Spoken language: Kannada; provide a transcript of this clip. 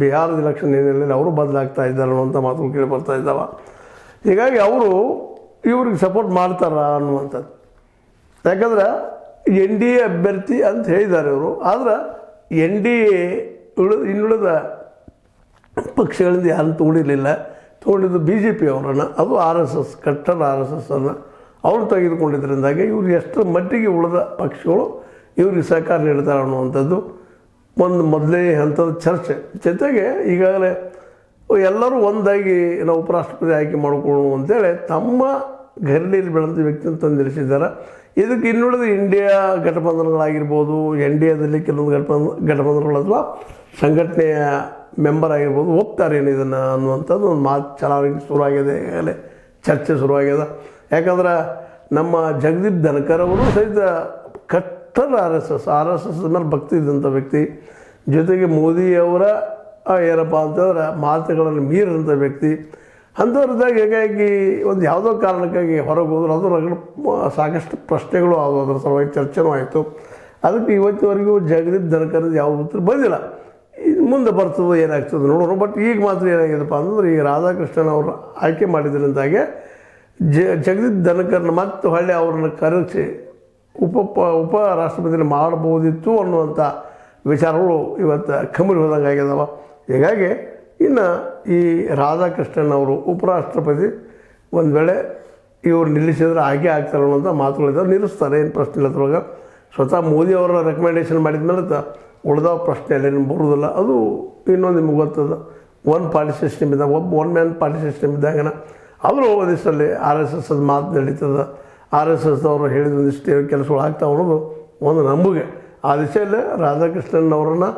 ಬಿಹಾರದ ಎಲೆಕ್ಷನ್ ಏನಿಲ್ಲ ಅವರು ಬದಲಾಗ್ತಾ ಇದ್ದಾರೆ ಅನ್ನುವಂಥ ಮಾತುಗಳು ಕೇಳಿ ಬರ್ತಾ ಇದ್ದಾವೆ. ಹೀಗಾಗಿ ಅವರು ಇವ್ರಿಗೆ ಸಪೋರ್ಟ್ ಮಾಡ್ತಾರ ಅನ್ನುವಂಥದ್ದು. ಯಾಕಂದ್ರೆ ಎನ್ ಡಿ ಎ ಅಭ್ಯರ್ಥಿ ಅಂತ ಹೇಳಿದ್ದಾರೆ ಇವರು. ಆದ್ರೆ ಎನ್ ಡಿ ಎ ಇನ್ನುಳಿದ ಪಕ್ಷಗಳಿಂದ ಯಾರನ್ನು ತೊಗೊಂಡಿದ್ದು ಬಿ ಜೆ ಪಿ ಅವರನ್ನು, ಅದು ಆರ್ ಎಸ್ ಎಸ್, ಕಟ್ಟರ್ ಆರ್ ಎಸ್ ಎಸ್ ಅನ್ನು ಅವರು ತೆಗೆದುಕೊಂಡಿದ್ದರಿಂದಾಗಿ ಇವರು ಎಷ್ಟರ ಮಟ್ಟಿಗೆ ಉಳಿದ ಪಕ್ಷಗಳು ಇವ್ರಿಗೆ ಸಹಕಾರ ನೀಡ್ತಾರೆ ಅನ್ನುವಂಥದ್ದು ಒಂದು ಮೊದಲೇ ಹಂತದ ಚರ್ಚೆ. ಜೊತೆಗೆ ಈಗಾಗಲೇ ಎಲ್ಲರೂ ಒಂದಾಗಿ ನಾವು ಉಪರಾಷ್ಟ್ರಪತಿ ಆಯ್ಕೆ ಮಾಡಿಕೊಳ್ಳೋಣ ಅಂತೇಳಿ ತಮ್ಮ ಗರಡಿಯಲ್ಲಿ ಬೆಳೆದ ವ್ಯಕ್ತಿಯನ್ನು ತಂದು ನಿಲ್ಲಿಸಿದ್ದಾರೆ. ಇದಕ್ಕೆ ಇನ್ನುಳಿದ ಇಂಡಿಯಾ ಘಟಬಂಧನಗಳಾಗಿರ್ಬೋದು, ಎನ್ ಡಿ ಎದಲ್ಲಿ ಕೆಲವೊಂದು ಘಟಬಂಧನಗಳು ಅಥವಾ ಸಂಘಟನೆಯ ಮೆಂಬರ್ ಆಗಿರ್ಬೋದು ಒಪ್ತಾರೇನು ಇದನ್ನು ಅನ್ನುವಂಥದ್ದು ಒಂದು ಮಾತು ಚಲಾವಣೆ ಶುರುವಾಗಿದೆ. ಈಗಾಗಲೇ ಚರ್ಚೆ ಶುರುವಾಗಿದೆ. ಯಾಕಂದ್ರೆ ನಮ್ಮ ಜಗದೀಪ್ ಧನ್ಕರ್ ಅವರು ಸಹಿತ ಕಟ್ಟರ್ ಆರ್ ಎಸ್ ಎಸ್ ಮೇಲೆ ಭಕ್ತಿ ಇದ್ದಂಥ ವ್ಯಕ್ತಿ. ಜೊತೆಗೆ ಮೋದಿಯವರ ಏನಪ್ಪ ಅಂತಂದ್ರೆ ಮಾತುಗಳನ್ನು ಮೀರಿದಂಥ ವ್ಯಕ್ತಿ. ಅಂಥವ್ರದಾಗ ಹೀಗಾಗಿ ಒಂದು ಯಾವುದೋ ಕಾರಣಕ್ಕಾಗಿ ಹೊರಗೆ ಹೋದ್ರು, ಅದು ರಗಡ ಸಾಕಷ್ಟು ಪ್ರಶ್ನೆಗಳು ಆದವು, ಅದರ ಸಲುವಾಗಿ ಚರ್ಚೆನೂ ಆಯಿತು. ಅದಕ್ಕೆ ಇವತ್ತಿನವರೆಗೂ ಜಗದೀಪ್ ಧನ್ಕರ್ ಯಾವ ಉತ್ತರ ಬಂದಿಲ್ಲ. ಮುಂದೆ ಬರ್ತದೋ ಏನಾಗ್ತದೆ ನೋಡೋಣ. ಬಟ್ ಈಗ ಮಾತ್ರ ಏನಾಗಿದೆಪ್ಪ ಅಂತಂದ್ರೆ ಈಗ ರಾಧಾಕೃಷ್ಣನ್ ಅವರು ಆಯ್ಕೆ ಮಾಡಿದ್ರಿಂದಾಗೆ ಜಗದೀಪ್ ಧನ್ಕರ್ನ ಮತ್ತು ಹೊಳ್ಳಿ ಅವ್ರನ್ನ ಕರೆಸಿ ಉಪ ರಾಷ್ಟ್ರಪತಿನ ಮಾಡ್ಬೋದಿತ್ತು ಅನ್ನುವಂಥ ವಿಚಾರಗಳು ಇವತ್ತು ಕಮ್ಮಿ ಹೋದಂಗೆ ಆಗಿದಾವ. ಹೀಗಾಗಿ ಇನ್ನು ಈ ರಾಧಾಕೃಷ್ಣನ್ ಅವರು ಉಪರಾಷ್ಟ್ರಪತಿ ಒಂದು ವೇಳೆ ಇವ್ರು ನಿಲ್ಲಿಸಿದ್ರೆ ಹಾಗೆ ಆಗ್ತಾರೆ ಅನ್ನೋಂಥ ಮಾತುಗಳಿದ್ದಾವೆ. ನಿಲ್ಲಿಸ್ತಾರೆ, ಏನು ಪ್ರಶ್ನೆ ಇಲ್ಲ. ಅದ್ರೊಳಗೆ ಸ್ವತಃ ಮೋದಿ ಅವರ ರೆಕಮೆಂಡೇಷನ್ ಮಾಡಿದ ಮೇಲೆ ಉಳಿದ ಪ್ರಶ್ನೆ ಎಲ್ಲ ಬರೋದಿಲ್ಲ. ಅದು ಇನ್ನೊಂದು ನಿಮ್ಗೆ ಗೊತ್ತದ, ಒನ್ ಪಾರ್ಟಿ ಸಿಸ್ಟಮ್ ಇದ್ದಾಗ, ಒನ್ ಮ್ಯಾನ್ ಪಾರ್ಟಿ ಸಿಸ್ಟಮ್ ಇದ್ದಾಗನ ಅವರು ಒಂದಿಷ್ಟಲ್ಲಿ ಆರ್ ಎಸ್ ಎಸ್ ಅದು ಮಾತು ನಡೀತದೆ. ಆರ್ ಎಸ್ ಎಸ್ ಅವರು ಹೇಳಿದ ಒಂದಿಷ್ಟು ಕೆಲಸಗಳು ಆಗ್ತಾವೆ ಅನ್ನೋದು ಒಂದು ನಂಬಿಕೆ. ಆ ದಿಶೆಯಲ್ಲಿ ರಾಧಾಕೃಷ್ಣನ್ ಅವರನ್ನು